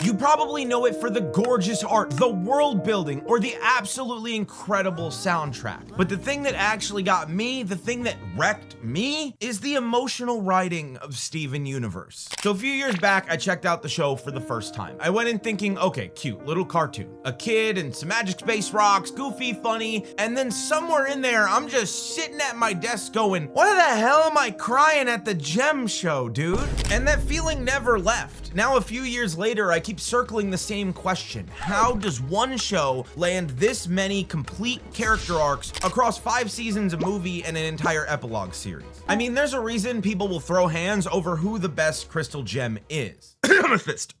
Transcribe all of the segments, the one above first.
You probably know it for the gorgeous art, the world building, or the absolutely incredible soundtrack. But the thing that actually got me, the thing that wrecked me, is the emotional writing of Steven Universe. So a few years back, I checked out the show for the first time. I went in thinking, okay, cute, little cartoon. A kid and some magic space rocks, goofy, funny, and then somewhere in there, I'm just sitting at my desk going, why the hell am I crying at the Gem show, dude? And that feeling never left. Now, a few years later, I keep circling the same question. How does one show land this many complete character arcs across 5 seasons, a movie, and an entire epilogue series? I mean, there's a reason people will throw hands over who the best crystal gem is. Amethyst.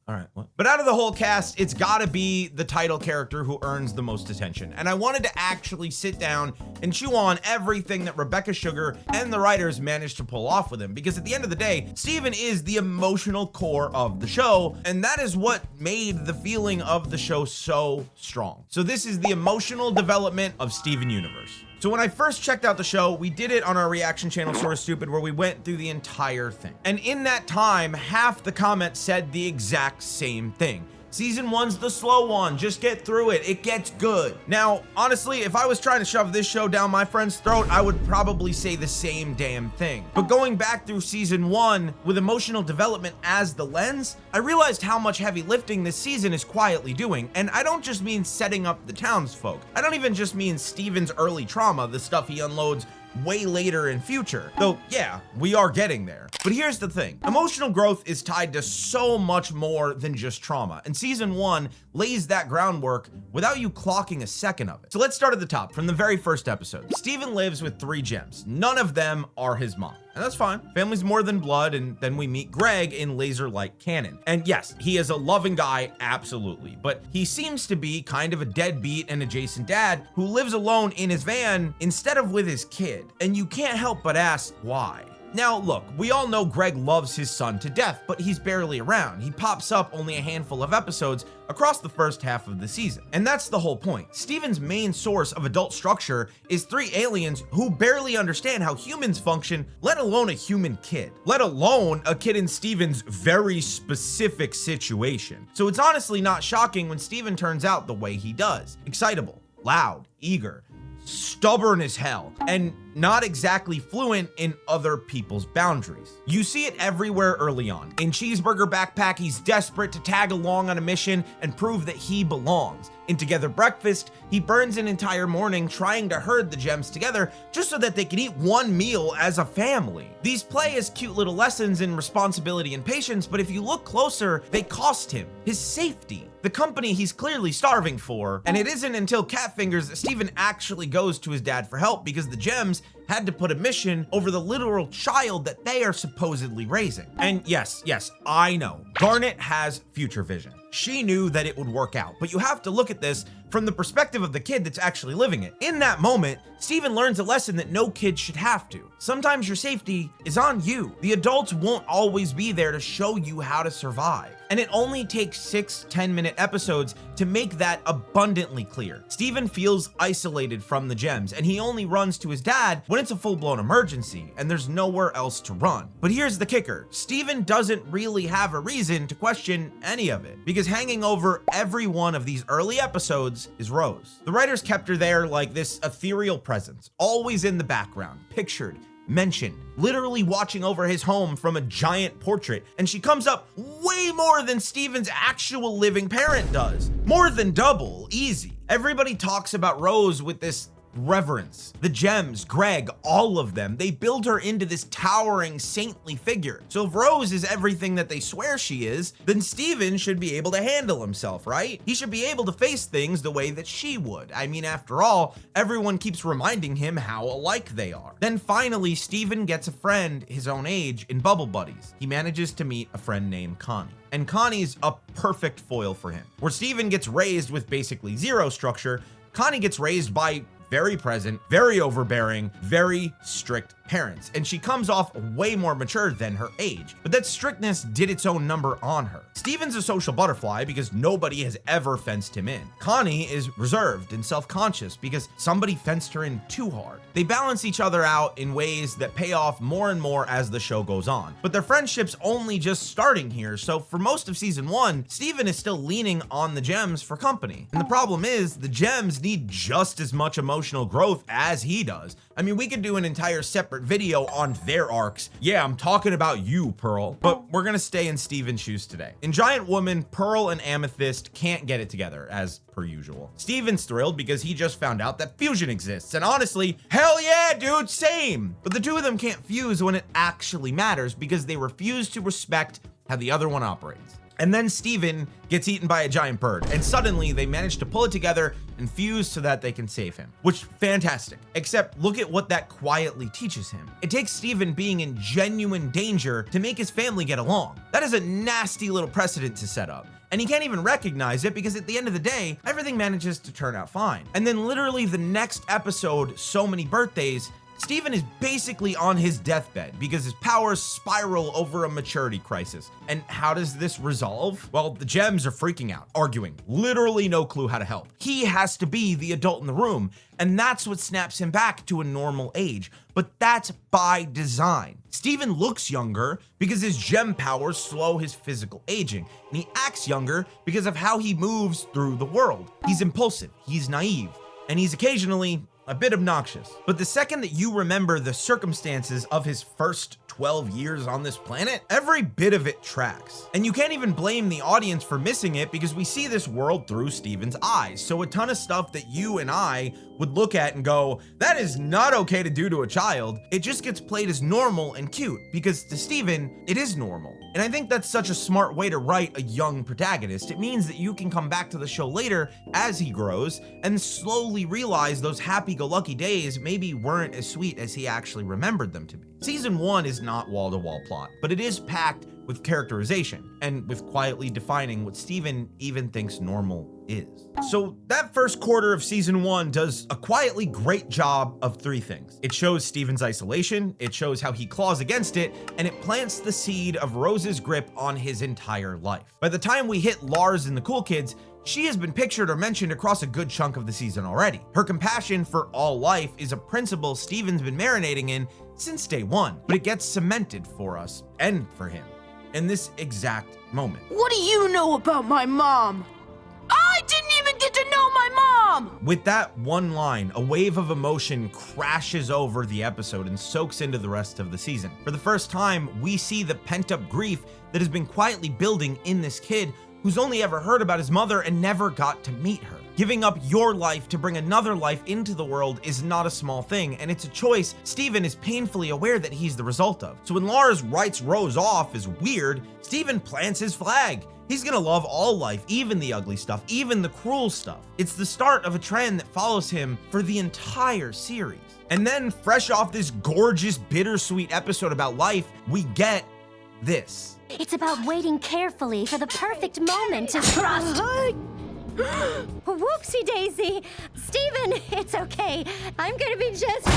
All right, what? But out of the whole cast, it's gotta be the title character who earns the most attention. And I wanted to actually sit down and chew on everything that Rebecca Sugar and the writers managed to pull off with him. Because at the end of the day, Steven is the emotional core of the show, and that is what made the feeling of the show so strong. So this is the emotional development of Steven Universe. So when I first checked out the show, we did it on our reaction channel, Sorta Stupid, where we went through the entire thing. And in that time, half the comments said the exact same thing. Season 1's the slow one, just get through it, it gets good. Now, honestly, if I was trying to shove this show down my friend's throat, I would probably say the same damn thing. But going back through season 1 with emotional development as the lens, I realized how much heavy lifting this season is quietly doing. And I don't just mean setting up the townsfolk. I don't even just mean Steven's early trauma, the stuff he unloads way later in future. Though, yeah, we are getting there. But here's the thing. Emotional growth is tied to so much more than just trauma, and season 1 lays that groundwork without you clocking a second of it. So let's start at the top, from the very first episode. Steven lives with 3 gems. None of them are his mom. And that's fine. Family's more than blood, and then we meet Greg in Laser Light Cannon. And yes, he is a loving guy, absolutely, but he seems to be kind of a deadbeat and adjacent dad who lives alone in his van instead of with his kid. And you can't help but ask why. Now, look, we all know Greg loves his son to death, but he's barely around. He pops up only a handful of episodes across the first half of the season. And that's the whole point. Steven's main source of adult structure is 3 aliens who barely understand how humans function, let alone a human kid, let alone a kid in Steven's very specific situation. So it's honestly not shocking when Steven turns out the way he does. Excitable, loud, eager, stubborn as hell, and not exactly fluent in other people's boundaries. You see it everywhere early on. In Cheeseburger Backpack, he's desperate to tag along on a mission and prove that he belongs. In Together Breakfast, he burns an entire morning trying to herd the gems together just so that they can eat one meal as a family. These play as cute little lessons in responsibility and patience, but if you look closer, they cost him his safety, the company he's clearly starving for. And it isn't until Catfingers that Steven actually goes to his dad for help, because the gems had to put a mission over the literal child that they are supposedly raising. And yes, I know, Garnet has future vision. She knew that it would work out, but you have to look at this from the perspective of the kid that's actually living it. In that moment, Steven learns a lesson that no kid should have to. Sometimes your safety is on you. The adults won't always be there to show you how to survive. And it only takes 6 10-minute episodes to make that abundantly clear. Steven feels isolated from the gems, and he only runs to his dad when it's a full-blown emergency and there's nowhere else to run. But here's the kicker. Steven doesn't really have a reason to question any of it, because hanging over every one of these early episodes is Rose. The writers kept her there like this ethereal presence, always in the background, pictured, mentioned, literally watching over his home from a giant portrait, and she comes up way more than Steven's actual living parent does. More than double, easy. Everybody talks about Rose with this reverence. The gems, Greg, all of them, they build her into this towering saintly figure. So if Rose is everything that they swear she is, then Steven should be able to handle himself, right? He should be able to face things the way that she would. I mean, after all, everyone keeps reminding him how alike they are. Then finally, Steven gets a friend his own age in Bubble Buddies. He manages to meet a friend named Connie. And Connie's a perfect foil for him. Where Steven gets raised with basically zero structure, Connie gets raised by very present, very overbearing, very strict parents, and she comes off way more mature than her age. But that strictness did its own number on her. Steven's a social butterfly because nobody has ever fenced him in. Connie is reserved and self-conscious because somebody fenced her in too hard. They balance each other out in ways that pay off more and more as the show goes on. But their friendship's only just starting here, so for most of season 1, Steven is still leaning on the gems for company. And the problem is, the gems need just as much emotional growth as he does. I mean, we could do an entire separate video on their arcs. Yeah, I'm talking about you, Pearl. But we're gonna stay in Steven's shoes today. In Giant Woman, Pearl and Amethyst can't get it together, as per usual. Steven's thrilled because he just found out that fusion exists, and honestly, hell yeah, dude, same! But the two of them can't fuse when it actually matters because they refuse to respect how the other one operates. And then Steven gets eaten by a giant bird, and suddenly they manage to pull it together and fuse so that they can save him. Which, fantastic. Except look at what that quietly teaches him. It takes Steven being in genuine danger to make his family get along. That is a nasty little precedent to set up. And he can't even recognize it because at the end of the day, everything manages to turn out fine. And then literally the next episode, So Many Birthdays, Steven is basically on his deathbed because his powers spiral over a maturity crisis. And how does this resolve? Well, the gems are freaking out, arguing, literally no clue how to help. He has to be the adult in the room, and that's what snaps him back to a normal age. But that's by design. Steven looks younger because his gem powers slow his physical aging, and he acts younger because of how he moves through the world. He's impulsive, he's naive, and he's occasionally a bit obnoxious. But the second that you remember the circumstances of his first 12 years on this planet, every bit of it tracks. And you can't even blame the audience for missing it because we see this world through Steven's eyes. So a ton of stuff that you and I would look at and go, that is not okay to do to a child, it just gets played as normal and cute because to Steven, it is normal. And I think that's such a smart way to write a young protagonist. It means that you can come back to the show later as he grows and slowly realize those happy-go-lucky days maybe weren't as sweet as he actually remembered them to be. Season 1 is not wall-to-wall plot, but it is packed with characterization and with quietly defining what Steven even thinks normal is. So that first quarter of season 1 does a quietly great job of 3 things. It shows Steven's isolation, it shows how he claws against it, and it plants the seed of Rose's grip on his entire life. By the time we hit Lars and the Cool Kids, she has been pictured or mentioned across a good chunk of the season already. Her compassion for all life is a principle Steven's been marinating in since day 1, but it gets cemented for us and for him in this exact moment. What do you know about my mom? I didn't even get to know my mom! With that one line, a wave of emotion crashes over the episode and soaks into the rest of the season. For the first time, we see the pent-up grief that has been quietly building in this kid who's only ever heard about his mother and never got to meet her. Giving up your life to bring another life into the world is not a small thing, and it's a choice Steven is painfully aware that he's the result of. So when Lars writes Rose off as weird, Steven plants his flag. He's gonna love all life, even the ugly stuff, even the cruel stuff. It's the start of a trend that follows him for the entire series. And then, fresh off this gorgeous, bittersweet episode about life, we get this. It's about waiting carefully for the perfect moment to trust. Whoopsie daisy. Steven, it's okay. I'm gonna be just...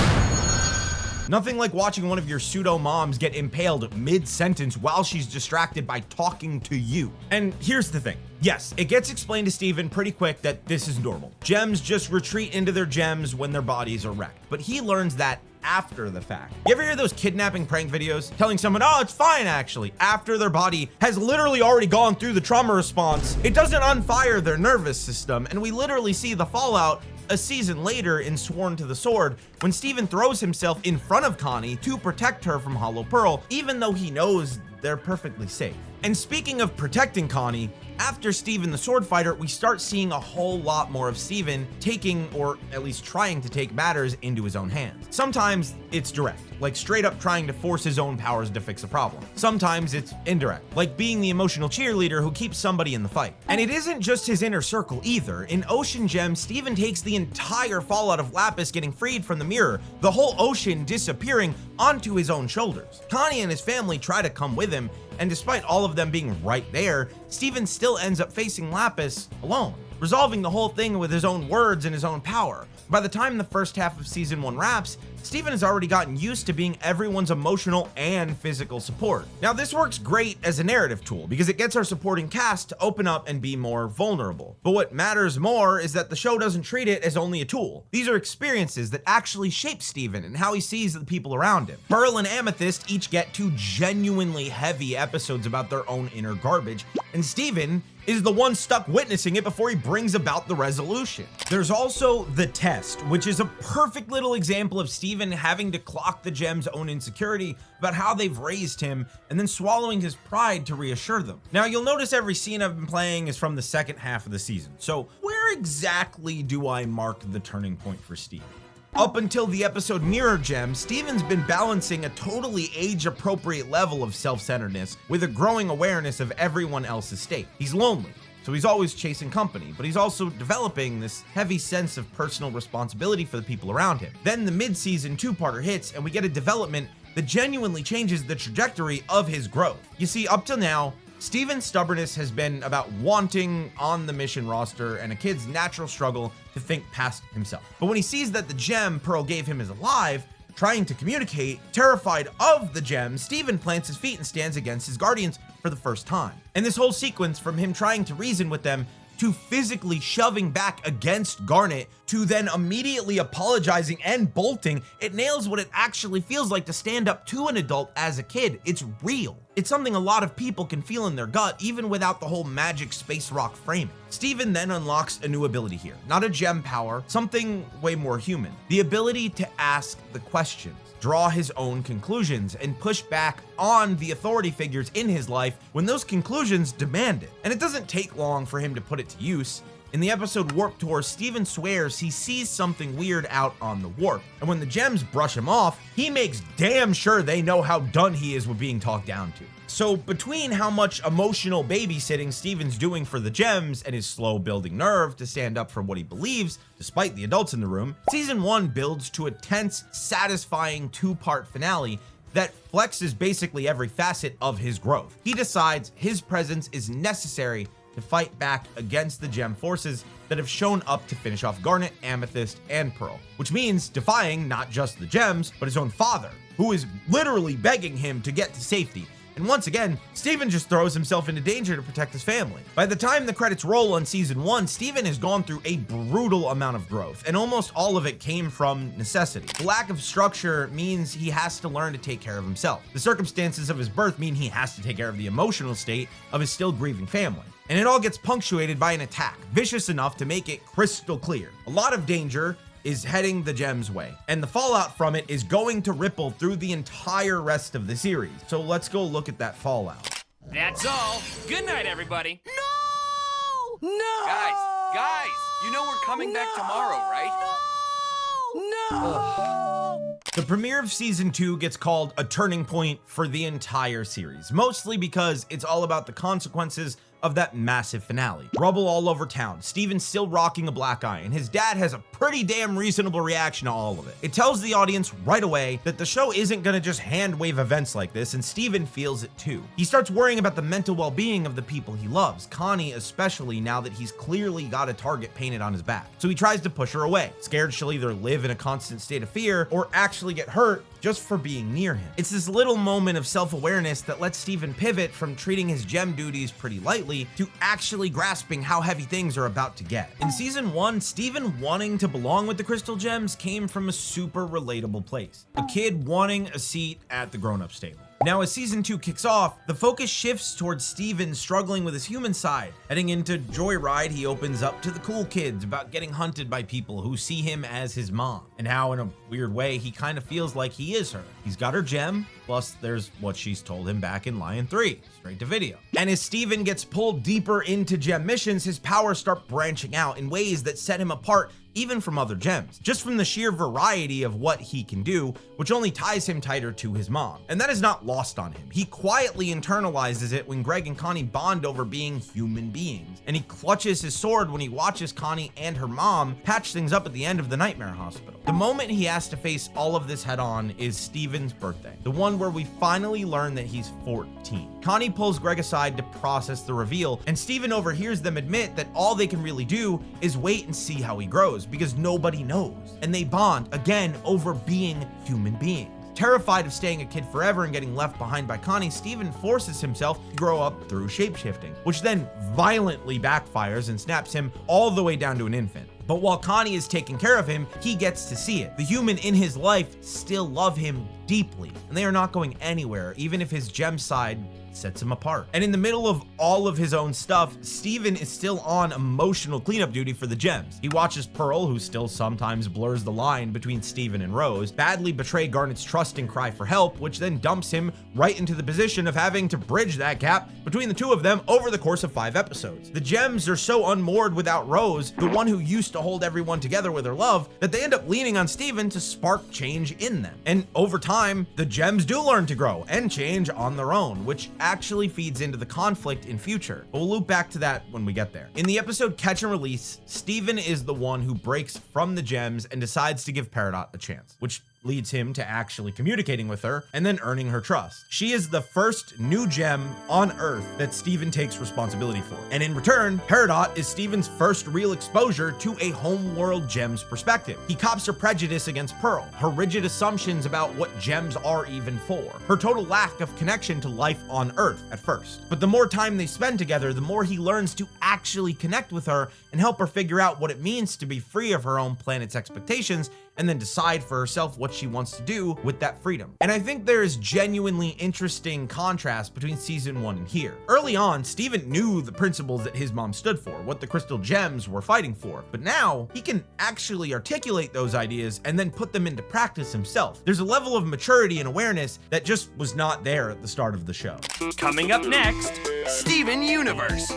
Nothing like watching one of your pseudo moms get impaled mid-sentence while she's distracted by talking to you. And here's the thing. Yes, it gets explained to Steven pretty quick that this is normal. Gems just retreat into their gems when their bodies are wrecked. But he learns that after the fact. You ever hear those kidnapping prank videos telling someone, oh, it's fine actually, after their body has literally already gone through the trauma response? It doesn't unfire their nervous system, and we literally see the fallout a season later in Sworn to the Sword when Steven throws himself in front of Connie to protect her from Hollow Pearl, even though he knows they're perfectly safe. And speaking of protecting Connie, after Steven the Sword Fighter, we start seeing a whole lot more of Steven taking, or at least trying to take, matters into his own hands. Sometimes it's direct, like straight up trying to force his own powers to fix a problem. Sometimes it's indirect, like being the emotional cheerleader who keeps somebody in the fight. And it isn't just his inner circle either. In Ocean Gem, Steven takes the entire fallout of Lapis getting freed from the mirror, the whole ocean disappearing, onto his own shoulders. Connie and his family try to come with him, and despite all of them being right there, Steven still ends up facing Lapis alone, resolving the whole thing with his own words and his own power. By the time the first half of season 1 wraps, Steven has already gotten used to being everyone's emotional and physical support. Now, this works great as a narrative tool because it gets our supporting cast to open up and be more vulnerable. But what matters more is that the show doesn't treat it as only a tool. These are experiences that actually shape Steven and how he sees the people around him. Pearl and Amethyst each get 2 genuinely heavy episodes about their own inner garbage, and Steven is the one stuck witnessing it before he brings about the resolution. There's also The Test, which is a perfect little example of Steven having to clock the Gem's own insecurity about how they've raised him and then swallowing his pride to reassure them. Now, you'll notice every scene I've been playing is from the second half of the season. So where exactly do I mark the turning point for Steven? Up until the episode Mirror Gem, Steven's been balancing a totally age-appropriate level of self-centeredness with a growing awareness of everyone else's state. He's lonely, so he's always chasing company, but he's also developing this heavy sense of personal responsibility for the people around him. Then the mid-season 2-parter hits, and we get a development that genuinely changes the trajectory of his growth. You see, up till now, Steven's stubbornness has been about wanting on the mission roster and a kid's natural struggle to think past himself. But when he sees that the gem Pearl gave him is alive, trying to communicate, terrified of the gem, Steven plants his feet and stands against his guardians for the first time. And this whole sequence, from him trying to reason with them to physically shoving back against Garnet, to then immediately apologizing and bolting, it nails what it actually feels like to stand up to an adult as a kid. It's real. It's something a lot of people can feel in their gut, even without the whole magic space rock framing. Steven then unlocks a new ability here. Not a gem power, something way more human. The ability to ask the questions, draw his own conclusions, and push back on the authority figures in his life when those conclusions demand it. And it doesn't take long for him to put it to use. In the episode Warp Tour, Steven swears he sees something weird out on the warp, and when the gems brush him off, he makes damn sure they know how done he is with being talked down to. So between how much emotional babysitting Steven's doing for the gems and his slow building nerve to stand up for what he believes, despite the adults in the room, season 1 builds to a tense, satisfying 2-part finale that flexes basically every facet of his growth. He decides his presence is necessary to fight back against the gem forces that have shown up to finish off Garnet, Amethyst, and Pearl, which means defying not just the gems, but his own father, who is literally begging him to get to safety. And once again, Steven just throws himself into danger to protect his family. By the time the credits roll on season 1, Steven has gone through a brutal amount of growth, and almost all of it came from necessity. The lack of structure means he has to learn to take care of himself. The circumstances of his birth mean he has to take care of the emotional state of his still grieving family. And it all gets punctuated by an attack, vicious enough to make it crystal clear. A lot of danger is heading the gem's way, and the fallout from it is going to ripple through the entire rest of the series. So let's go look at that fallout. That's all. Good night, everybody. No! No! Guys, you know we're coming back tomorrow, right? No! The premiere of season 2 gets called a turning point for the entire series, mostly because it's all about the consequences of that massive finale. Rubble all over town, Steven's still rocking a black eye, and his dad has a pretty damn reasonable reaction to all of it. It tells the audience right away that the show isn't gonna just hand wave events like this, and Steven feels it too. He starts worrying about the mental well-being of the people he loves, Connie especially, now that he's clearly got a target painted on his back. So he tries to push her away, scared she'll either live in a constant state of fear or actually get hurt just for being near him. It's this little moment of self-awareness that lets Steven pivot from treating his gem duties pretty lightly to actually grasping how heavy things are about to get. In season 1, Steven wanting to belong with the crystal gems came from a super relatable place. A kid wanting a seat at the grown-ups table. Now, as season 2 kicks off, the focus shifts towards Steven struggling with his human side. Heading into Joyride, he opens up to the cool kids about getting hunted by people who see him as his mom, and how in a weird way he kind of feels like he is her. He's got her gem, plus there's what she's told him back in Lion 3, straight to video. And as Steven gets pulled deeper into gem missions, his powers start branching out in ways that set him apart even from other gems, just from the sheer variety of what he can do, which only ties him tighter to his mom. And that is not lost on him. He quietly internalizes it when Greg and Connie bond over being human beings, and he clutches his sword when he watches Connie and her mom patch things up at the end of the Nightmare Hospital. The moment he has to face all of this head on is Steven's birthday, the one where we finally learn that he's 14. Connie pulls Greg aside to process the reveal, and Steven overhears them admit that all they can really do is wait and see how he grows, Rose because nobody knows. And they bond again over being human beings. Terrified of staying a kid forever and getting left behind by Connie, Steven forces himself to grow up through shapeshifting, which then violently backfires and snaps him all the way down to an infant. But while Connie is taking care of him, he gets to see it. The human in his life still love him deeply, and they are not going anywhere, even if his gem side sets him apart. And in the middle of all of his own stuff, Steven is still on emotional cleanup duty for the gems. He watches Pearl, who still sometimes blurs the line between Steven and Rose, badly betray Garnet's trust and cry for help, which then dumps him right into the position of having to bridge that gap between the two of them over the course of 5 episodes. The gems are so unmoored without Rose, the one who used to hold everyone together with her love, that they end up leaning on Steven to spark change in them. And over time, the gems do learn to grow and change on their own, which actually feeds into the conflict in future. But we'll loop back to that when we get there. In the episode Catch and Release, Steven is the one who breaks from the gems and decides to give Peridot a chance, which leads him to actually communicating with her and then earning her trust. She is the first new gem on Earth that Steven takes responsibility for. And in return, Peridot is Steven's first real exposure to a Homeworld gem's perspective. He cops her prejudice against Pearl, her rigid assumptions about what gems are even for, her total lack of connection to life on Earth at first. But the more time they spend together, the more he learns to actually connect with her and help her figure out what it means to be free of her own planet's expectations and then decide for herself what she wants to do with that freedom. And I think there is genuinely interesting contrast between season 1 and here. Early on, Steven knew the principles that his mom stood for, what the crystal gems were fighting for, but now he can actually articulate those ideas and then put them into practice himself. There's a level of maturity and awareness that just was not there at the start of the show. Coming up next Steven Universe.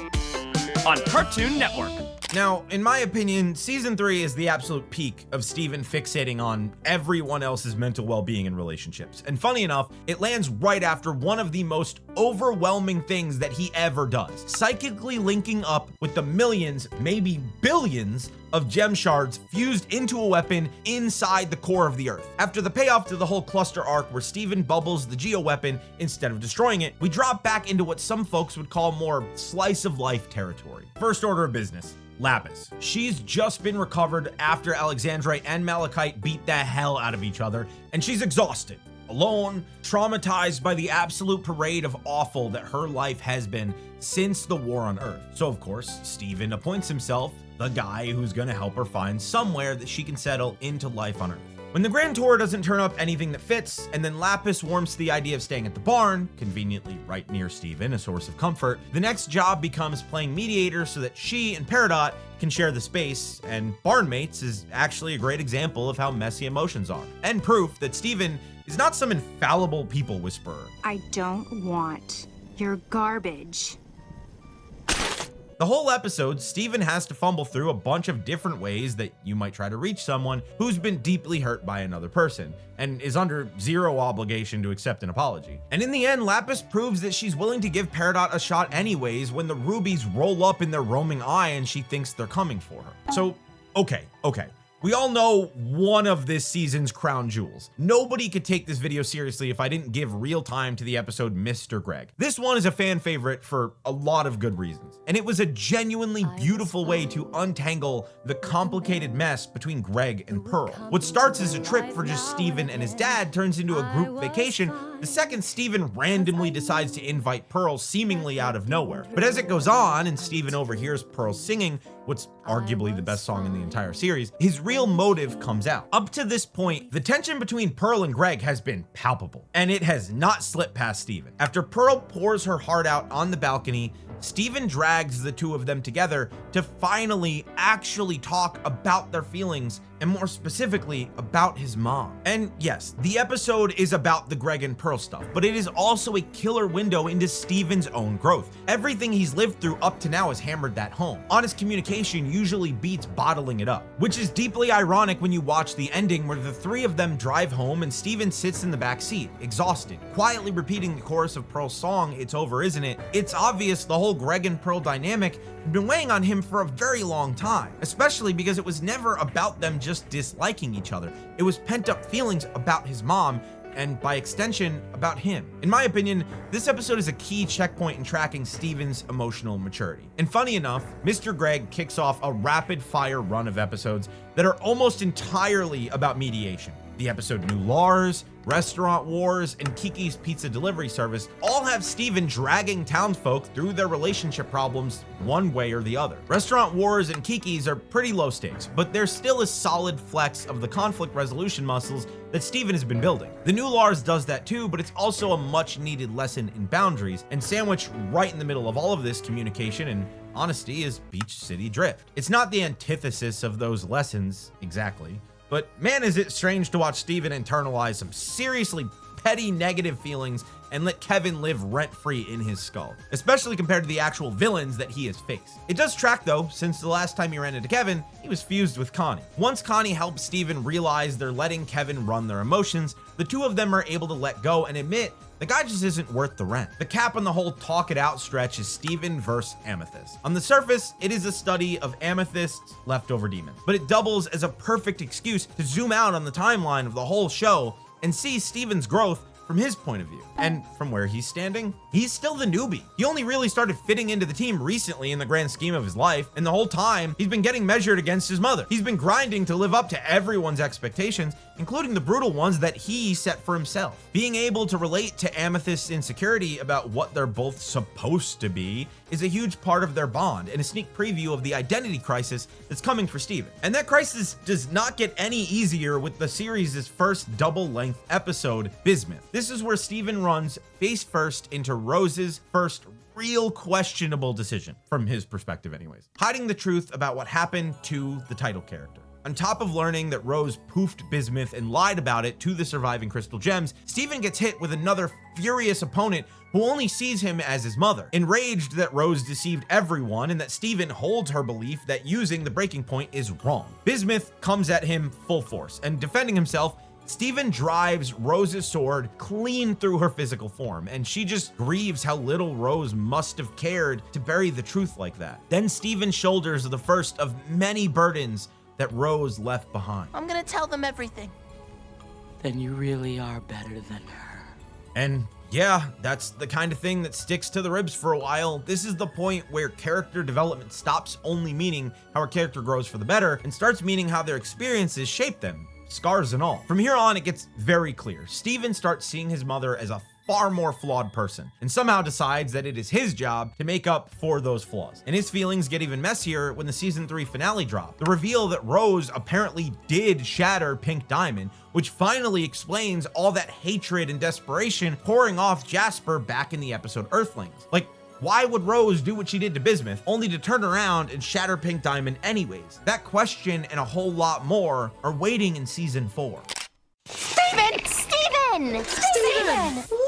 on Cartoon Network. Now, in my opinion, season 3 is the absolute peak of Steven fixating on everyone else's mental well-being and relationships. And funny enough, it lands right after one of the most overwhelming things that he ever does, psychically linking up with the millions, maybe billions of gem shards fused into a weapon inside the core of the Earth. After the payoff to the whole cluster arc where Steven bubbles the geo weapon instead of destroying it, we drop back into what some folks would call more slice of life territory. First order of business. Lapis. She's just been recovered after Alexandrite and Malachite beat the hell out of each other, and she's exhausted, alone, traumatized by the absolute parade of awful that her life has been since the war on Earth. So of course, Steven appoints himself the guy who's gonna help her find somewhere that she can settle into life on Earth. When the Grand Tour doesn't turn up anything that fits, and then Lapis warms to the idea of staying at the barn, conveniently right near Steven, a source of comfort, the next job becomes playing mediator so that she and Peridot can share the space, and Barnmates is actually a great example of how messy emotions are, and proof that Steven is not some infallible people whisperer. I don't want your garbage. The whole episode, Steven has to fumble through a bunch of different ways that you might try to reach someone who's been deeply hurt by another person and is under zero obligation to accept an apology. And in the end, Lapis proves that she's willing to give Peridot a shot anyways when the rubies roll up in their roaming eye and she thinks they're coming for her. So, okay. We all know one of this season's crown jewels. Nobody could take this video seriously if I didn't give real time to the episode Mr. Greg. This one is a fan favorite for a lot of good reasons. And it was a genuinely beautiful way to untangle the complicated mess between Greg and Pearl. What starts as a trip for just Steven and his dad turns into a group vacation the second Steven randomly decides to invite Pearl seemingly out of nowhere. But as it goes on and Steven overhears Pearl singing what's arguably the best song in the entire series, his real motive comes out. Up to this point, the tension between Pearl and Greg has been palpable, and it has not slipped past Steven. After Pearl pours her heart out on the balcony, Steven drags the two of them together to finally actually talk about their feelings, and more specifically, about his mom. And yes, the episode is about the Greg and Pearl stuff, but it is also a killer window into Steven's own growth. Everything he's lived through up to now has hammered that home. Honest communication usually beats bottling it up, which is deeply ironic when you watch the ending where the three of them drive home and Steven sits in the back seat, exhausted, quietly repeating the chorus of Pearl's song, "It's Over, Isn't It?" It's obvious the whole Greg and Pearl dynamic had been weighing on him for a very long time, especially because it was never about them just disliking each other. It was pent up feelings about his mom and by extension, about him. In my opinion, this episode is a key checkpoint in tracking Steven's emotional maturity. And funny enough, Mr. Greg kicks off a rapid-fire run of episodes that are almost entirely about mediation. The episode New Lars, Restaurant Wars, and Kiki's Pizza Delivery Service all have Steven dragging townsfolk through their relationship problems one way or the other. Restaurant Wars and Kiki's are pretty low stakes, but they're still a solid flex of the conflict resolution muscles that Steven has been building. The New Lars does that too, but it's also a much needed lesson in boundaries, and sandwiched right in the middle of all of this communication and honesty is Beach City Drift. It's not the antithesis of those lessons exactly, but man, is it strange to watch Steven internalize some seriously petty negative feelings and let Kevin live rent-free in his skull, especially compared to the actual villains that he has faced. It does track though, since the last time he ran into Kevin, he was fused with Connie. Once Connie helps Steven realize they're letting Kevin run their emotions, the two of them are able to let go and admit the guy just isn't worth the rent. The cap on the whole talk it out stretch is Steven versus Amethyst. On the surface, it is a study of Amethyst's leftover demons, but it doubles as a perfect excuse to zoom out on the timeline of the whole show and see Steven's growth from his point of view. And from where he's standing, he's still the newbie. He only really started fitting into the team recently in the grand scheme of his life, and the whole time, he's been getting measured against his mother. He's been grinding to live up to everyone's expectations, including the brutal ones that he set for himself. Being able to relate to Amethyst's insecurity about what they're both supposed to be is a huge part of their bond, and a sneak preview of the identity crisis that's coming for Steven. And that crisis does not get any easier with the series' first double-length episode, Bismuth. This is where Steven runs face first into Rose's first real questionable decision, from his perspective anyways, hiding the truth about what happened to the title character. On top of learning that Rose poofed Bismuth and lied about it to the surviving crystal gems, Steven gets hit with another furious opponent who only sees him as his mother, enraged that Rose deceived everyone and that Steven holds her belief that using the breaking point is wrong. Bismuth comes at him full force, and defending himself, Steven drives Rose's sword clean through her physical form, and she just grieves how little Rose must have cared to bury the truth like that. Then Steven shoulders the first of many burdens that Rose left behind. I'm gonna tell them everything. Then you really are better than her. And yeah, that's the kind of thing that sticks to the ribs for a while. This is the point where character development stops only meaning how a character grows for the better and starts meaning how their experiences shape them, scars and all. From here on, it gets very clear. Steven starts seeing his mother as a far more flawed person, and somehow decides that it is his job to make up for those flaws. And his feelings get even messier when the season 3 finale dropped. The reveal that Rose apparently did shatter Pink Diamond, which finally explains all that hatred and desperation pouring off Jasper back in the episode Earthlings. Like, why would Rose do what she did to Bismuth, only to turn around and shatter Pink Diamond anyways? That question and a whole lot more are waiting in season 4. Steven! Steven! Steven! What?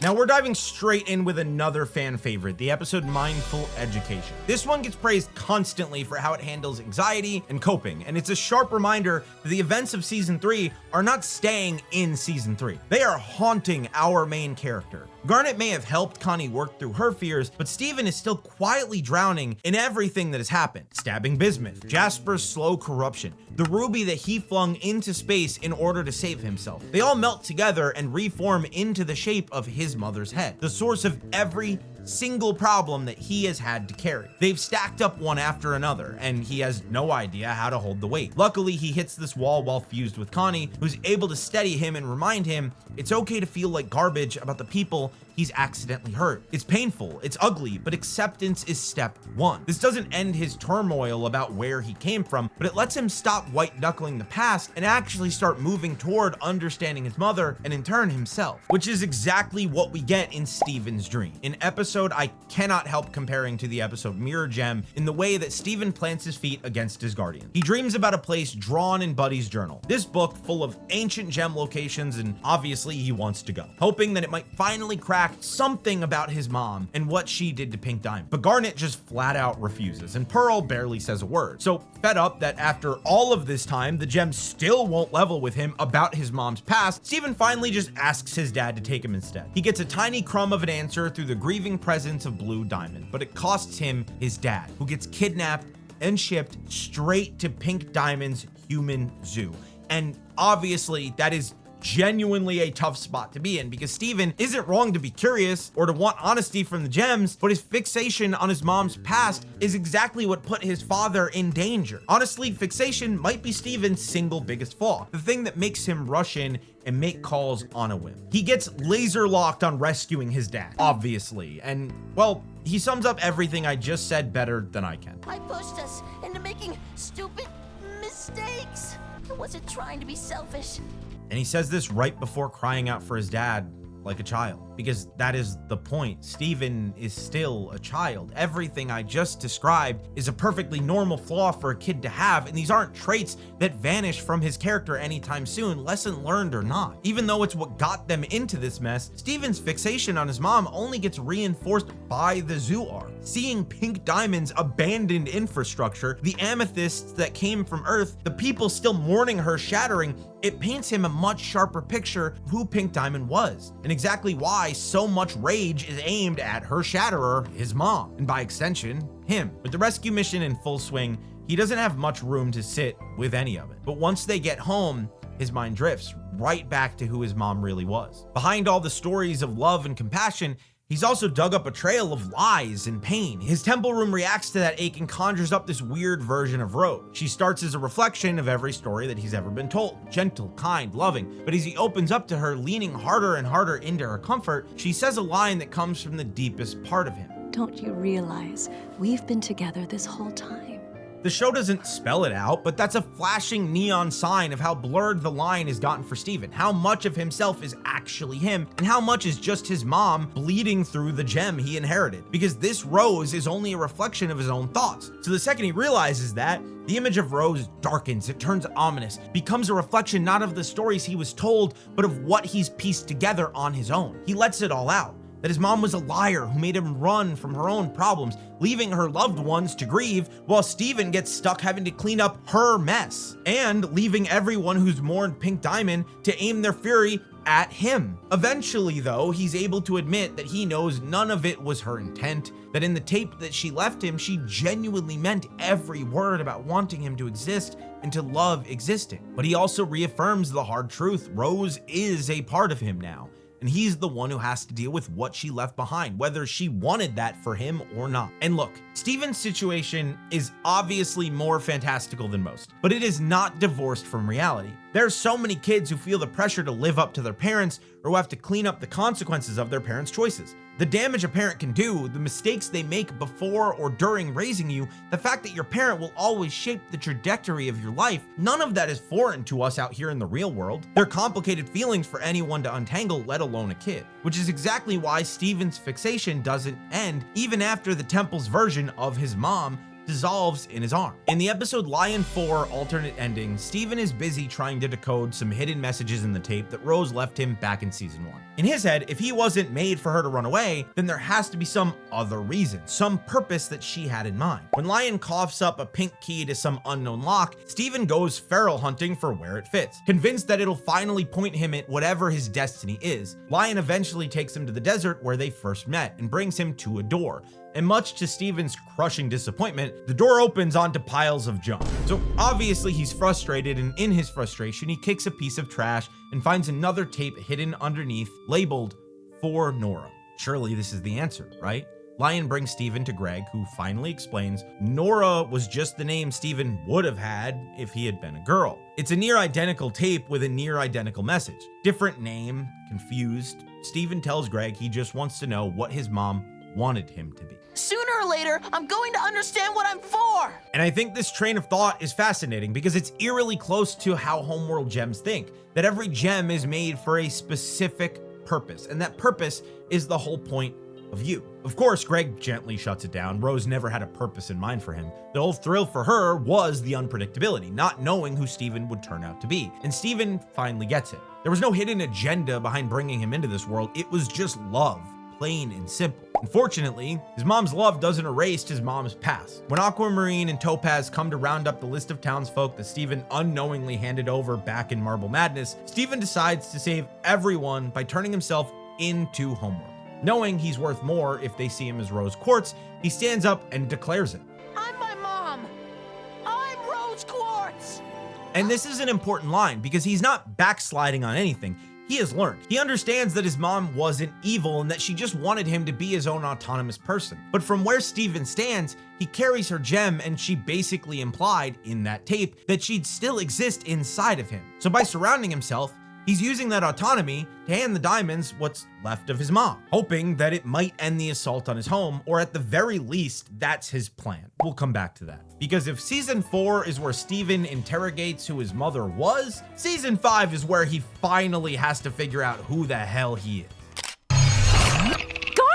Now we're diving straight in with another fan favorite, the episode Mindful Education. This one gets praised constantly for how it handles anxiety and coping, and it's a sharp reminder that the events of season 3 are not staying in season 3. They are haunting our main character. Garnet may have helped Connie work through her fears, but Steven is still quietly drowning in everything that has happened. Stabbing Bismuth, Jasper's slow corruption, the ruby that he flung into space in order to save himself. They all melt together and reform into the shape of his mother's head, the source of every single problem that he has had to carry. They've stacked up one after another, and he has no idea how to hold the weight. Luckily, he hits this wall while fused with Connie, who's able to steady him and remind him it's okay to feel like garbage about the people he's accidentally hurt. It's painful, it's ugly, but acceptance is step 1. This doesn't end his turmoil about where he came from, but it lets him stop white-knuckling the past and actually start moving toward understanding his mother and in turn himself, which is exactly what we get in Steven's dream. An episode I cannot help comparing to the episode Mirror Gem in the way that Steven plants his feet against his guardian. He dreams about a place drawn in Buddy's journal, this book full of ancient gem locations, and obviously he wants to go, hoping that it might finally crack something about his mom and what she did to Pink Diamond. But Garnet just flat out refuses, and Pearl barely says a word. So fed up that after all of this time, the gem still won't level with him about his mom's past, Steven finally just asks his dad to take him instead. He gets a tiny crumb of an answer through the grieving presence of Blue Diamond, but it costs him his dad, who gets kidnapped and shipped straight to Pink Diamond's human zoo. And obviously that is genuinely a tough spot to be in, because Steven isn't wrong to be curious or to want honesty from the gems, but his fixation on his mom's past is exactly what put his father in danger. Honestly, fixation might be Steven's single biggest flaw, the thing that makes him rush in and make calls on a whim. He gets laser locked on rescuing his dad, obviously, and well, he sums up everything I just said better than I can. I pushed us into making stupid mistakes. I wasn't trying to be selfish. And he says this right before crying out for his dad like a child, because that is the point. Steven is still a child. Everything I just described is a perfectly normal flaw for a kid to have, and these aren't traits that vanish from his character anytime soon, lesson learned or not. Even though it's what got them into this mess, Steven's fixation on his mom only gets reinforced by the zoo arc. Seeing Pink Diamond's abandoned infrastructure, the amethysts that came from Earth, the people still mourning her shattering, it paints him a much sharper picture of who Pink Diamond was, and exactly why so much rage is aimed at her shatterer, his mom, and by extension, him. With the rescue mission in full swing, he doesn't have much room to sit with any of it. But once they get home, his mind drifts right back to who his mom really was. Behind all the stories of love and compassion, he's also dug up a trail of lies and pain. His temple room reacts to that ache and conjures up this weird version of Rose. She starts as a reflection of every story that he's ever been told. Gentle, kind, loving. But as he opens up to her, leaning harder and harder into her comfort, she says a line that comes from the deepest part of him. Don't you realize we've been together this whole time? The show doesn't spell it out, but that's a flashing neon sign of how blurred the line has gotten for Steven, how much of himself is actually him, and how much is just his mom bleeding through the gem he inherited. Because this Rose is only a reflection of his own thoughts. So the second he realizes that, the image of Rose darkens, it turns ominous, becomes a reflection not of the stories he was told, but of what he's pieced together on his own. He lets it all out. That his mom was a liar who made him run from her own problems, leaving her loved ones to grieve, while Steven gets stuck having to clean up her mess, and leaving everyone who's mourned Pink Diamond to aim their fury at him. Eventually, though, he's able to admit that he knows none of it was her intent, that in the tape that she left him, she genuinely meant every word about wanting him to exist and to love existing. But he also reaffirms the hard truth: Rose is a part of him now, and he's the one who has to deal with what she left behind, whether she wanted that for him or not. And look, Steven's situation is obviously more fantastical than most, but it is not divorced from reality. There are so many kids who feel the pressure to live up to their parents, or who have to clean up the consequences of their parents' choices. The damage a parent can do, the mistakes they make before or during raising you, the fact that your parent will always shape the trajectory of your life, none of that is foreign to us out here in the real world. They're complicated feelings for anyone to untangle, let alone a kid. Which is exactly why Steven's fixation doesn't end even after the temple's version of his mom dissolves in his arm. In the episode Lion 4 alternate ending, Steven is busy trying to decode some hidden messages in the tape that Rose left him back in season 1. In his head, if he wasn't made for her to run away, then there has to be some other reason, some purpose that she had in mind. When Lion coughs up a pink key to some unknown lock, Steven goes feral hunting for where it fits. Convinced that it'll finally point him at whatever his destiny is, Lion eventually takes him to the desert where they first met and brings him to a door. And much to Steven's crushing disappointment, the door opens onto piles of junk. So obviously he's frustrated, and in his frustration, he kicks a piece of trash and finds another tape hidden underneath, labeled "For Nora." Surely this is the answer, right? Lion brings Steven to Greg, who finally explains Nora was just the name Steven would have had if he had been a girl. It's a near identical tape with a near identical message. Different name, confused. Steven tells Greg he just wants to know what his mom wanted him to be. Sooner or later, I'm going to understand what I'm for. And I think this train of thought is fascinating because it's eerily close to how Homeworld gems think, that every gem is made for a specific purpose, and that purpose is the whole point of you. Of course, Greg gently shuts it down. Rose never had a purpose in mind for him. The whole thrill for her was the unpredictability, not knowing who Steven would turn out to be. And Steven finally gets it. There was no hidden agenda behind bringing him into this world. It was just love. Plain and simple. Unfortunately, his mom's love doesn't erase his mom's past. When Aquamarine and Topaz come to round up the list of townsfolk that Steven unknowingly handed over back in Marble Madness, Steven decides to save everyone by turning himself into Homeworld. Knowing he's worth more if they see him as Rose Quartz, he stands up and declares it. I'm my mom. I'm Rose Quartz. And this is an important line because he's not backsliding on anything. He has learned. He understands that his mom wasn't evil and that she just wanted him to be his own autonomous person. But from where Steven stands, he carries her gem, and she basically implied in that tape that she'd still exist inside of him. So by surrounding himself, he's using that autonomy to hand the diamonds what's left of his mom, hoping that it might end the assault on his home, or at the very least, that's his plan. We'll come back to that. Because if season 4 is where Steven interrogates who his mother was, season 5 is where he finally has to figure out who the hell he is.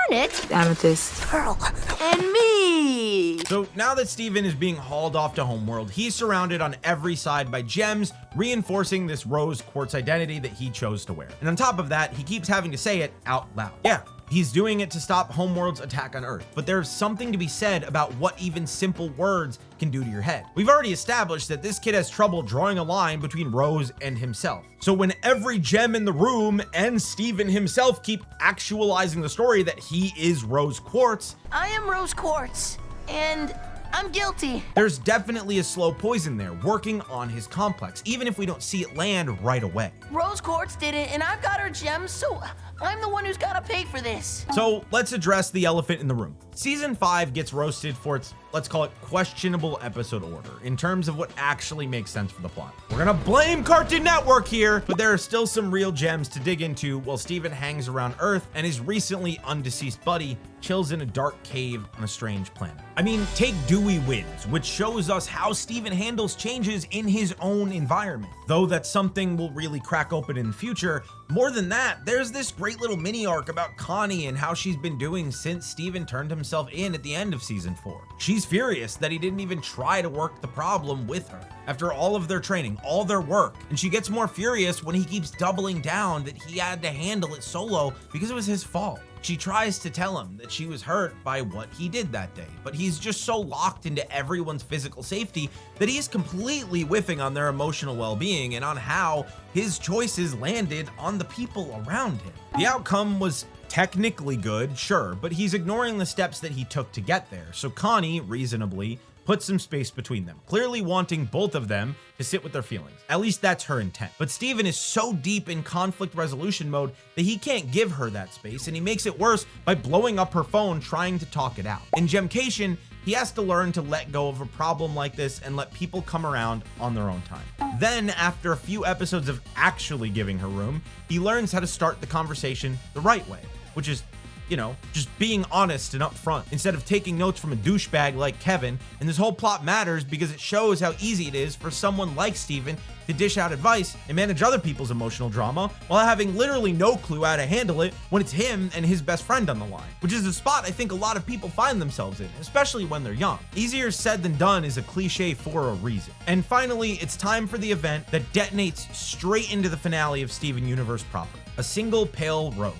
Garnet? Amethyst. Pearl. And me! So now that Steven is being hauled off to Homeworld, he's surrounded on every side by gems, reinforcing this rose quartz identity that he chose to wear. And on top of that, he keeps having to say it out loud. Yeah, he's doing it to stop Homeworld's attack on Earth, but there's something to be said about what even simple words can do to your head. We've already established that this kid has trouble drawing a line between Rose and himself. So when every gem in the room and Steven himself keep actualizing the story that he is Rose Quartz, I am Rose Quartz, and I'm guilty. there's definitely a slow poison there working on his complex, even if we don't see it land right away. Rose Quartz did it, and I've got her gems, so I'm the one who's gotta pay for this. So let's address the elephant in the room. Season 5 gets roasted for its, let's call it, questionable episode order in terms of what actually makes sense for the plot. We're gonna blame Cartoon Network here, but there are still some real gems to dig into while Steven hangs around Earth and his recently undeceased buddy chills in a dark cave on a strange planet. I mean, take Dewey Wins, which shows us how Steven handles changes in his own environment. Though that's something we'll really crack open in the future, more than that, there's this great little mini arc about Connie and how she's been doing since Steven turned himself in at the end of season 4. She's furious that he didn't even try to work the problem with her after all of their training, all their work, and she gets more furious when he keeps doubling down that he had to handle it solo because it was his fault. She tries to tell him that she was hurt by what he did that day, but he's just so locked into everyone's physical safety that he's completely whiffing on their emotional well-being and on how his choices landed on the people around him. The outcome was technically good, sure, but he's ignoring the steps that he took to get there. So Connie, reasonably, put some space between them, clearly wanting both of them to sit with their feelings. At least that's her intent. But Steven is so deep in conflict resolution mode that he can't give her that space, and he makes it worse by blowing up her phone trying to talk it out. In Gemcation, he has to learn to let go of a problem like this and let people come around on their own time. Then, after a few episodes of actually giving her room, he learns how to start the conversation the right way, which is, you know, just being honest and upfront instead of taking notes from a douchebag like Kevin. And this whole plot matters because it shows how easy it is for someone like Steven to dish out advice and manage other people's emotional drama while having literally no clue how to handle it when it's him and his best friend on the line, which is a spot I think a lot of people find themselves in, especially when they're young. Easier said than done is a cliche for a reason. And finally, it's time for the event that detonates straight into the finale of Steven Universe proper, a single pale rose,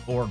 or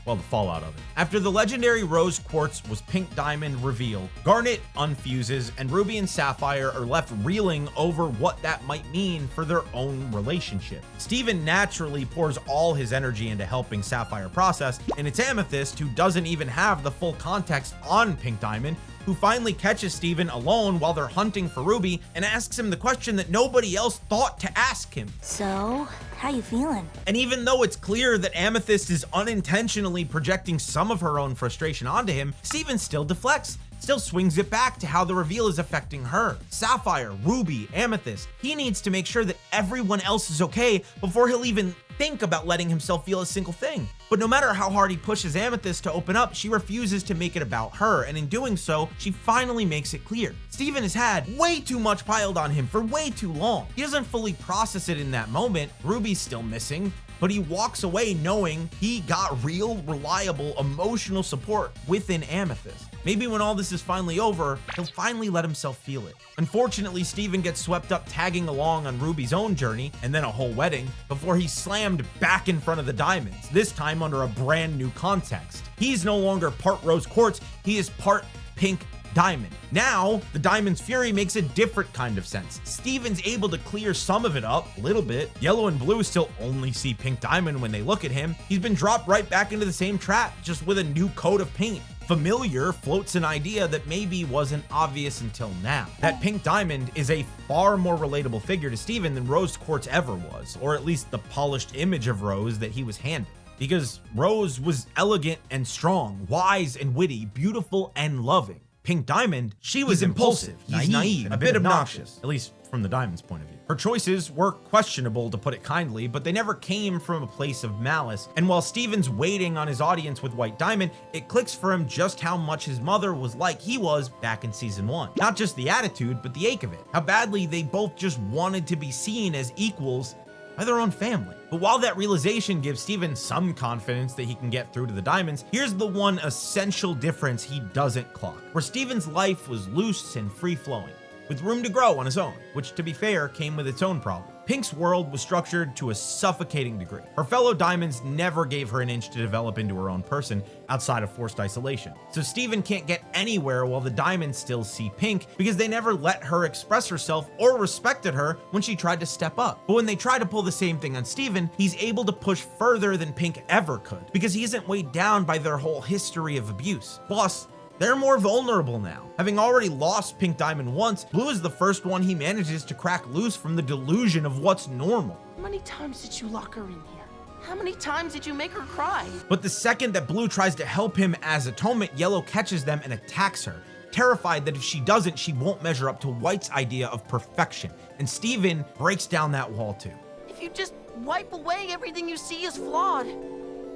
well, the fallout of it. After the legendary Rose Quartz was Pink Diamond revealed, Garnet unfuses and Ruby and Sapphire are left reeling over what that might mean for their own relationship. Steven naturally pours all his energy into helping Sapphire process, and it's Amethyst, who doesn't even have the full context on Pink Diamond, who finally catches Steven alone while they're hunting for Ruby and asks him the question that nobody else thought to ask him. So, how you feeling? And even though it's clear that Amethyst is unintentionally projecting some of her own frustration onto him, Steven still deflects, still swings it back to how the reveal is affecting her. Sapphire, Ruby, Amethyst, he needs to make sure that everyone else is okay before he'll even think about letting himself feel a single thing. But no matter how hard he pushes Amethyst to open up, she refuses to make it about her, and in doing so, she finally makes it clear. Steven has had way too much piled on him for way too long. He doesn't fully process it in that moment. Ruby's still missing, but he walks away knowing he got real, reliable, emotional support within Amethyst. Maybe when all this is finally over, he'll finally let himself feel it. Unfortunately, Steven gets swept up tagging along on Ruby's own journey, and then a whole wedding, before he's slammed back in front of the diamonds, this time under a brand new context. He's no longer part Rose Quartz, he is part Pink Diamond. Now, the Diamond's fury makes a different kind of sense. Steven's able to clear some of it up, a little bit. Yellow and Blue still only see Pink Diamond when they look at him. He's been dropped right back into the same trap, just with a new coat of paint. Familiar floats an idea that maybe wasn't obvious until now, that Pink Diamond is a far more relatable figure to Steven than Rose Quartz ever was, or at least the polished image of Rose that he was handed. Because Rose was elegant and strong, wise and witty, beautiful and loving. Pink Diamond, she was impulsive, he's naive, and a bit obnoxious, at least from the Diamond's point of view. Her choices were questionable, to put it kindly, but they never came from a place of malice. And while Steven's waiting on his audience with White Diamond, it clicks for him just how much his mother was like he was back in season 1. Not just the attitude, but the ache of it. How badly they both just wanted to be seen as equals by their own family. But while that realization gives Steven some confidence that he can get through to the Diamonds, here's the one essential difference he doesn't clock. Where Steven's life was loose and free-flowing, with room to grow on his own, which to be fair came with its own problem. Pink's world was structured to a suffocating degree. Her fellow Diamonds never gave her an inch to develop into her own person outside of forced isolation. So Steven can't get anywhere while the Diamonds still see Pink because they never let her express herself or respected her when she tried to step up. But when they try to pull the same thing on Steven, he's able to push further than Pink ever could because he isn't weighed down by their whole history of abuse. Plus, they're more vulnerable now. Having already lost Pink Diamond once, Blue is the first one he manages to crack loose from the delusion of what's normal. How many times did you lock her in here? How many times did you make her cry? But the second that Blue tries to help him as atonement, Yellow catches them and attacks her, terrified that if she doesn't, she won't measure up to White's idea of perfection. And Steven breaks down that wall too. If you just wipe away everything you see as flawed,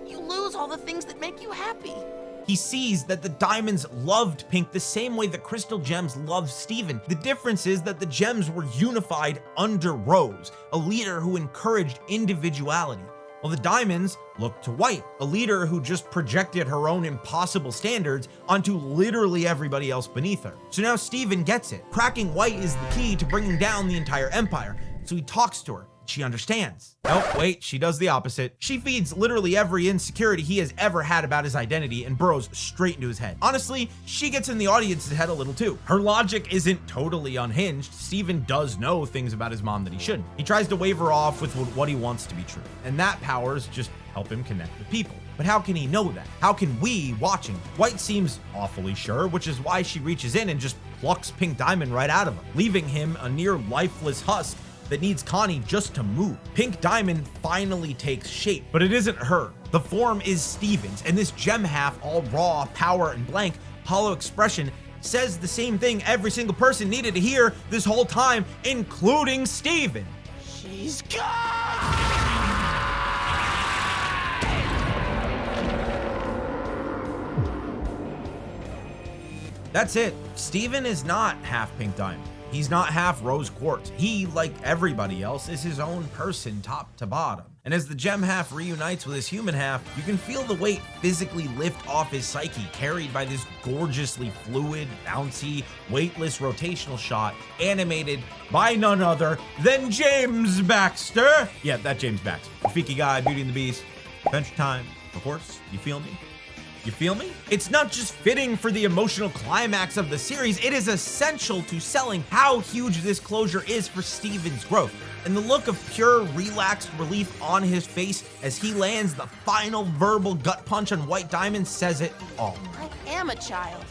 you lose all the things that make you happy. He sees that the Diamonds loved Pink the same way the Crystal Gems loved Steven. The difference is that the Gems were unified under Rose, a leader who encouraged individuality, while the Diamonds looked to White, a leader who just projected her own impossible standards onto literally everybody else beneath her. So now Steven gets it. Cracking White is the key to bringing down the entire empire, so he talks to her. She understands. Oh, wait, she does the opposite. She feeds literally every insecurity he has ever had about his identity and burrows straight into his head. Honestly, she gets in the audience's head a little too. Her logic isn't totally unhinged. Steven does know things about his mom that he shouldn't. He tries to wave her off with what he wants to be true. And that powers just help him connect with people. But how can he know that? How can we, watching? White seems awfully sure, which is why she reaches in and just plucks Pink Diamond right out of him, leaving him a near lifeless husk that needs Connie just to move. Pink Diamond finally takes shape, but it isn't her. The form is Steven's, and this gem half, all raw, power, and blank, hollow expression, says the same thing every single person needed to hear this whole time, including Steven. She's gone! That's it. Steven is not half Pink Diamond. He's not half Rose Quartz. He, like everybody else, is his own person top to bottom. And as the gem half reunites with his human half, you can feel the weight physically lift off his psyche, carried by this gorgeously fluid, bouncy, weightless rotational shot, animated by none other than James Baxter. Yeah, that James Baxter. Rafiki Guy, Beauty and the Beast, Adventure Time, of course. You feel me? You feel me? It's not just fitting for the emotional climax of the series, it is essential to selling how huge this closure is for Steven's growth. And the look of pure, relaxed relief on his face as he lands the final verbal gut punch on White Diamond says it all. I am a child.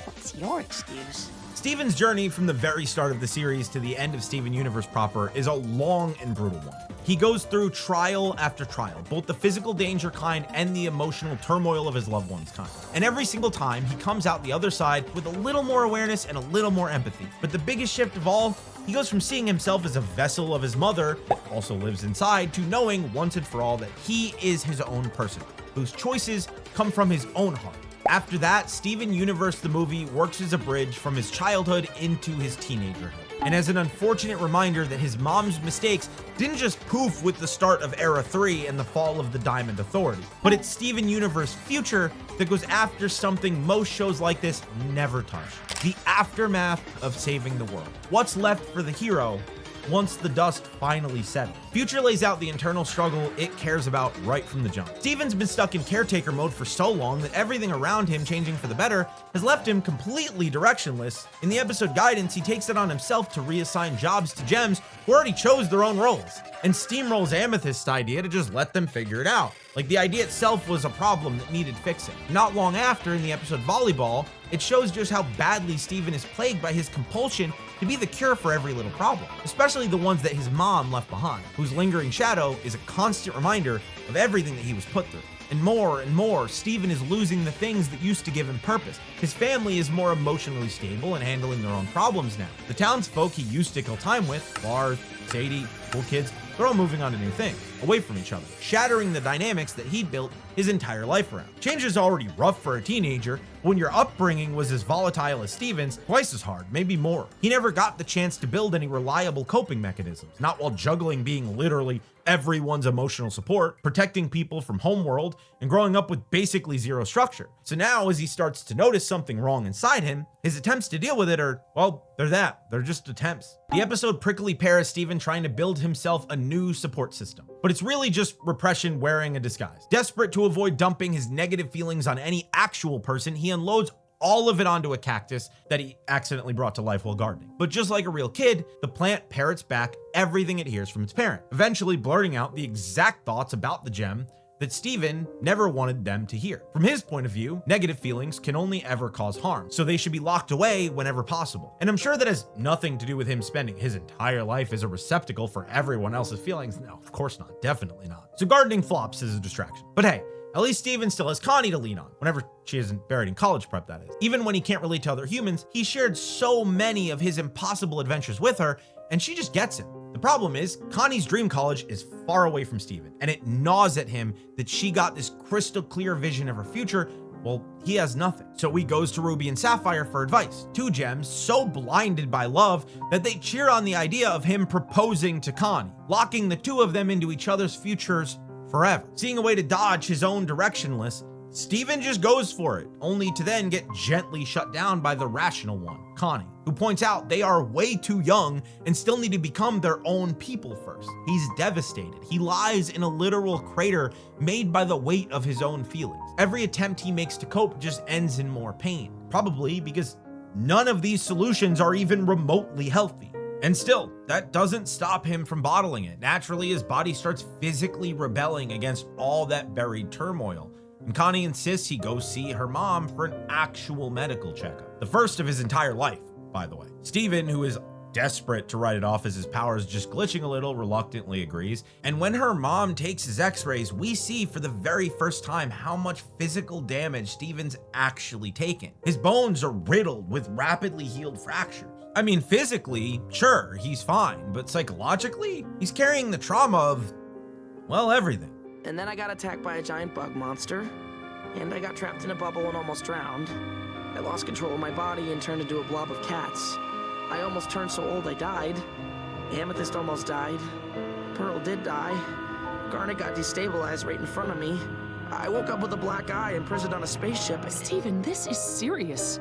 What's your excuse? Steven's journey from the very start of the series to the end of Steven Universe proper is a long and brutal one. He goes through trial after trial, both the physical danger kind and the emotional turmoil of his loved ones kind. And every single time, he comes out the other side with a little more awareness and a little more empathy. But the biggest shift of all, he goes from seeing himself as a vessel of his mother that also lives inside to knowing once and for all that he is his own person, whose choices come from his own heart. After that, Steven Universe the movie works as a bridge from his childhood into his teenagerhood. And as an unfortunate reminder that his mom's mistakes didn't just poof with the start of Era 3 and the fall of the Diamond Authority, but it's Steven Universe future that goes after something most shows like this never touch: the aftermath of saving the world. What's left for the hero once the dust finally settles? Future lays out the internal struggle it cares about right from the jump. Steven's been stuck in caretaker mode for so long that everything around him changing for the better has left him completely directionless. In the episode Guidance, he takes it on himself to reassign jobs to gems who already chose their own roles. and steamrolls Amethyst's idea to just let them figure it out. Like the idea itself was a problem that needed fixing. Not long after, in the episode Volleyball, it shows just how badly Steven is plagued by his compulsion to be the cure for every little problem, especially the ones that his mom left behind, whose lingering shadow is a constant reminder of everything that he was put through. And more, Steven is losing the things that used to give him purpose. His family is more emotionally stable and handling their own problems now. The townsfolk he used to kill time with, Lars, Sadie, cool kids, they're all moving on to new things, away from each other, shattering the dynamics that he'd built his entire life around. Change is already rough for a teenager. When your upbringing was as volatile as Steven's, twice as hard, maybe more. He never got the chance to build any reliable coping mechanisms, not while juggling being literally everyone's emotional support, protecting people from Homeworld, and growing up with basically zero structure. So now, as he starts to notice something wrong inside him, his attempts to deal with it are, well, they're just attempts. The episode prickly pear is Steven trying to build himself a new support system, but it's really just repression wearing a disguise. Desperate to avoid dumping his negative feelings on any actual person, he unloads all of it onto a cactus that he accidentally brought to life while gardening. But just like a real kid, the plant parrots back everything it hears from its parent, eventually blurting out the exact thoughts about the gem that Steven never wanted them to hear. From his point of view, negative feelings can only ever cause harm, so they should be locked away whenever possible. And I'm sure that has nothing to do with him spending his entire life as a receptacle for everyone else's feelings. No, of course not, definitely not. So gardening flops as a distraction. But hey, at least Steven still has Connie to lean on, whenever she isn't buried in college prep, that is. Even when he can't relate to other humans, he shared so many of his impossible adventures with her, and she just gets him. The problem is, Connie's dream college is far away from Steven, and it gnaws at him that she got this crystal clear vision of her future. Well, he has nothing. So he goes to Ruby and Sapphire for advice. Two gems so blinded by love that they cheer on the idea of him proposing to Connie, locking the two of them into each other's futures forever. Seeing a way to dodge his own directionless, Steven just goes for it, only to then get gently shut down by the rational one, Connie, who points out they are way too young and still need to become their own people first. He's devastated. He lies in a literal crater made by the weight of his own feelings. Every attempt he makes to cope just ends in more pain, probably because none of these solutions are even remotely healthy. And still, that doesn't stop him from bottling it. Naturally, his body starts physically rebelling against all that buried turmoil. And Connie insists he go see her mom for an actual medical checkup. The first of his entire life, by the way. Steven, who is desperate to write it off as his powers just glitching a little, reluctantly agrees. And when her mom takes his x-rays, we see for the very first time how much physical damage Steven's actually taken. His bones are riddled with rapidly healed fractures. I mean, physically, sure, he's fine, but psychologically, he's carrying the trauma of, well, everything. And then I got attacked by a giant bug monster, and I got trapped in a bubble and almost drowned. I lost control of my body and turned into a blob of cats. I almost turned so old I died. Amethyst almost died. Pearl did die. Garnet got destabilized right in front of me. I woke up with a black eye imprisoned on a spaceship. Steven, this is serious.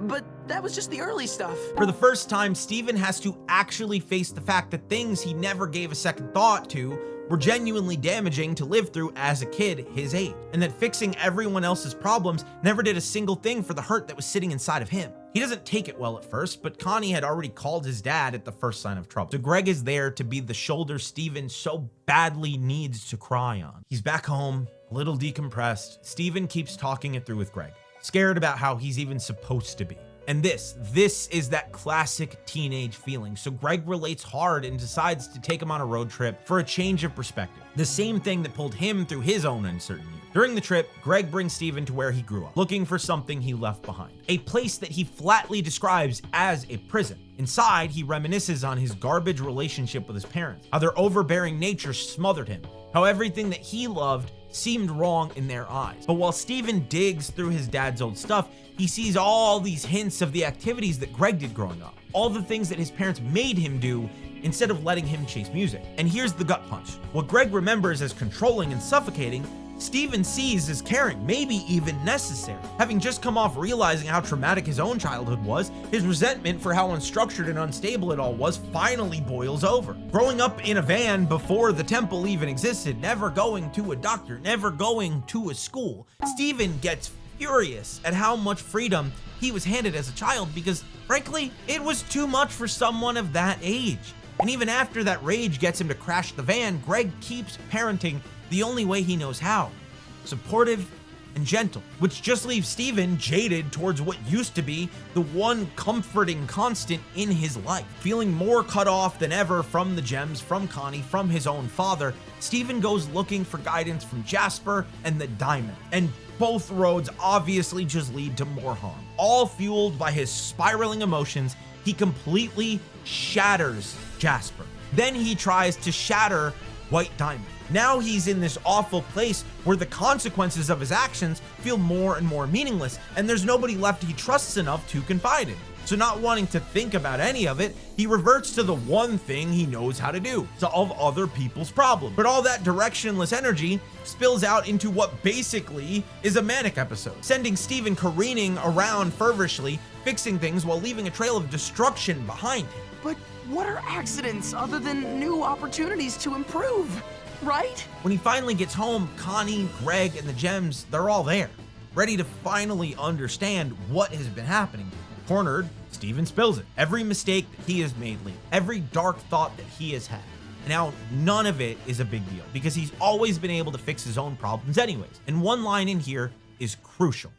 But that was just the early stuff. For the first time, Steven has to actually face the fact that things he never gave a second thought to were genuinely damaging to live through as a kid his age, and that fixing everyone else's problems never did a single thing for the hurt that was sitting inside of him. He doesn't take it well at first, but Connie had already called his dad at the first sign of trouble. So Greg is there to be the shoulder Steven so badly needs to cry on. He's back home, a little decompressed. Steven keeps talking it through with Greg, scared about how he's even supposed to be. And this is that classic teenage feeling. So Greg relates hard and decides to take him on a road trip for a change of perspective. The same thing that pulled him through his own uncertain years. During the trip, Greg brings Steven to where he grew up, looking for something he left behind. A place that he flatly describes as a prison. Inside, he reminisces on his garbage relationship with his parents, how their overbearing nature smothered him, how everything that he loved seemed wrong in their eyes. But while Steven digs through his dad's old stuff, he sees all these hints of the activities that Greg did growing up, all the things that his parents made him do instead of letting him chase music. And here's the gut punch. What Greg remembers as controlling and suffocating, Steven sees as caring, maybe even necessary. Having just come off realizing how traumatic his own childhood was, his resentment for how unstructured and unstable it all was finally boils over. Growing up in a van before the temple even existed, never going to a doctor, never going to a school, Steven gets furious at how much freedom he was handed as a child because, frankly, it was too much for someone of that age. And even after that rage gets him to crash the van, Greg keeps parenting the only way he knows how. Supportive and gentle, which just leaves Steven jaded towards what used to be the one comforting constant in his life. Feeling more cut off than ever from the gems, from Connie, from his own father, Steven goes looking for guidance from Jasper and the diamond. And both roads obviously just lead to more harm. All fueled by his spiraling emotions, he completely shatters Jasper. Then he tries to shatter White Diamond. Now he's in this awful place where the consequences of his actions feel more and more meaningless, and there's nobody left he trusts enough to confide in. So not wanting to think about any of it, he reverts to the one thing he knows how to do: solve other people's problems. But all that directionless energy spills out into what basically is a manic episode, sending Steven careening around feverishly, fixing things while leaving a trail of destruction behind him. But what are accidents other than new opportunities to improve, right? When he finally gets home, Connie, Greg, and the gems, they're all there, ready to finally understand what has been happening. Cornered, Steven spills it. Every mistake that he has made lately, every dark thought that he has had. Now, none of it is a big deal because he's always been able to fix his own problems anyways. And one line in here is crucial.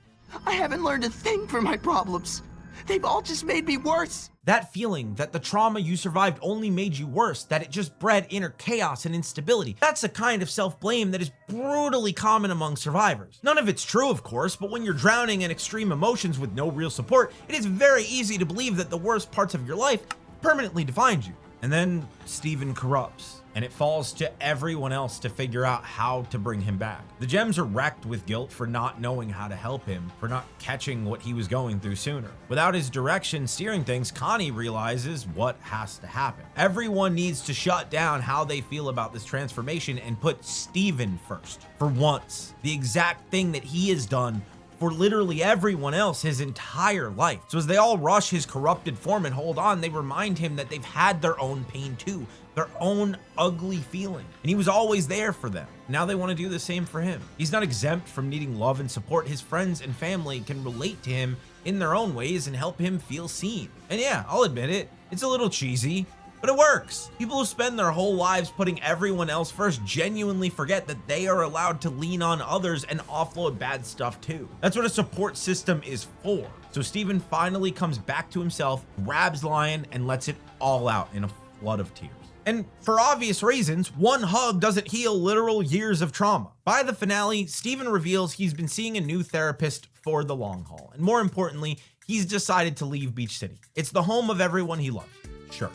I haven't learned a thing from my problems. They've all just made me worse. That feeling that the trauma you survived only made you worse, that it just bred inner chaos and instability, that's a kind of self-blame that is brutally common among survivors. None of it's true, of course, but when you're drowning in extreme emotions with no real support, it is very easy to believe that the worst parts of your life permanently defined you. And then Steven corrupts, and it falls to everyone else to figure out how to bring him back. The gems are wrecked with guilt for not knowing how to help him, for not catching what he was going through sooner. Without his direction steering things, Connie realizes what has to happen. Everyone needs to shut down how they feel about this transformation and put Steven first. For once, the exact thing that he has done for literally everyone else his entire life. So as they all rush his corrupted form and hold on, they remind him that they've had their own pain too, their own ugly feeling. And he was always there for them. Now they want to do the same for him. He's not exempt from needing love and support. His friends and family can relate to him in their own ways and help him feel seen. And yeah, I'll admit it, it's a little cheesy, but it works. People who spend their whole lives putting everyone else first genuinely forget that they are allowed to lean on others and offload bad stuff too. That's what a support system is for. So Steven finally comes back to himself, grabs Lion, and lets it all out in a flood of tears. And for obvious reasons, one hug doesn't heal literal years of trauma. By the finale, Steven reveals he's been seeing a new therapist for the long haul. And more importantly, he's decided to leave Beach City. It's the home of everyone he loves, sure.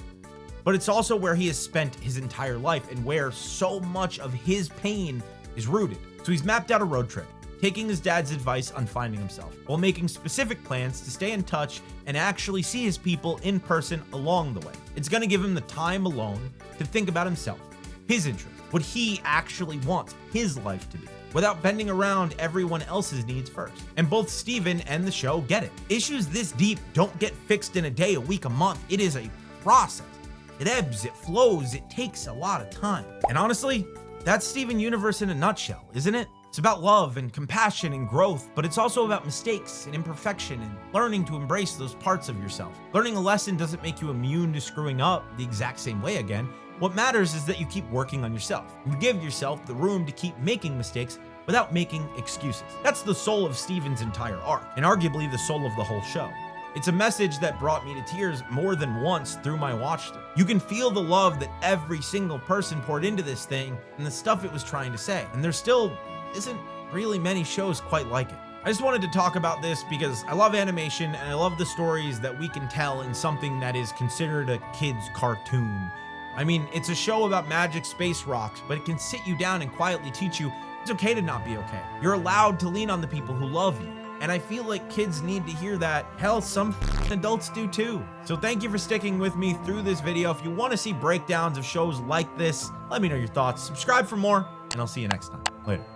But it's also where he has spent his entire life and where so much of his pain is rooted. So he's mapped out a road trip, taking his dad's advice on finding himself, while making specific plans to stay in touch and actually see his people in person along the way. It's gonna give him the time alone to think about himself, his interests, what he actually wants his life to be, without bending around everyone else's needs first. And both Steven and the show get it. Issues this deep don't get fixed in a day, a week, a month. It is a process. It ebbs, it flows, it takes a lot of time. And honestly, that's Steven Universe in a nutshell, isn't it? It's about love and compassion and growth, but it's also about mistakes and imperfection and learning to embrace those parts of yourself. Learning a lesson doesn't make you immune to screwing up the exact same way again. What matters is that you keep working on yourself. You give yourself the room to keep making mistakes without making excuses. That's the soul of Steven's entire arc, and arguably the soul of the whole show. It's a message that brought me to tears more than once through my watch through. You can feel the love that every single person poured into this thing and the stuff it was trying to say. And there still isn't really many shows quite like it. I just wanted to talk about this because I love animation and I love the stories that we can tell in something that is considered a kid's cartoon. I mean, it's a show about magic space rocks, but it can sit you down and quietly teach you it's okay to not be okay. You're allowed to lean on the people who love you. And I feel like kids need to hear that. Hell, some adults do too. So thank you for sticking with me through this video. If you want to see breakdowns of shows like this, let me know your thoughts. Subscribe for more, and I'll see you next time. Later.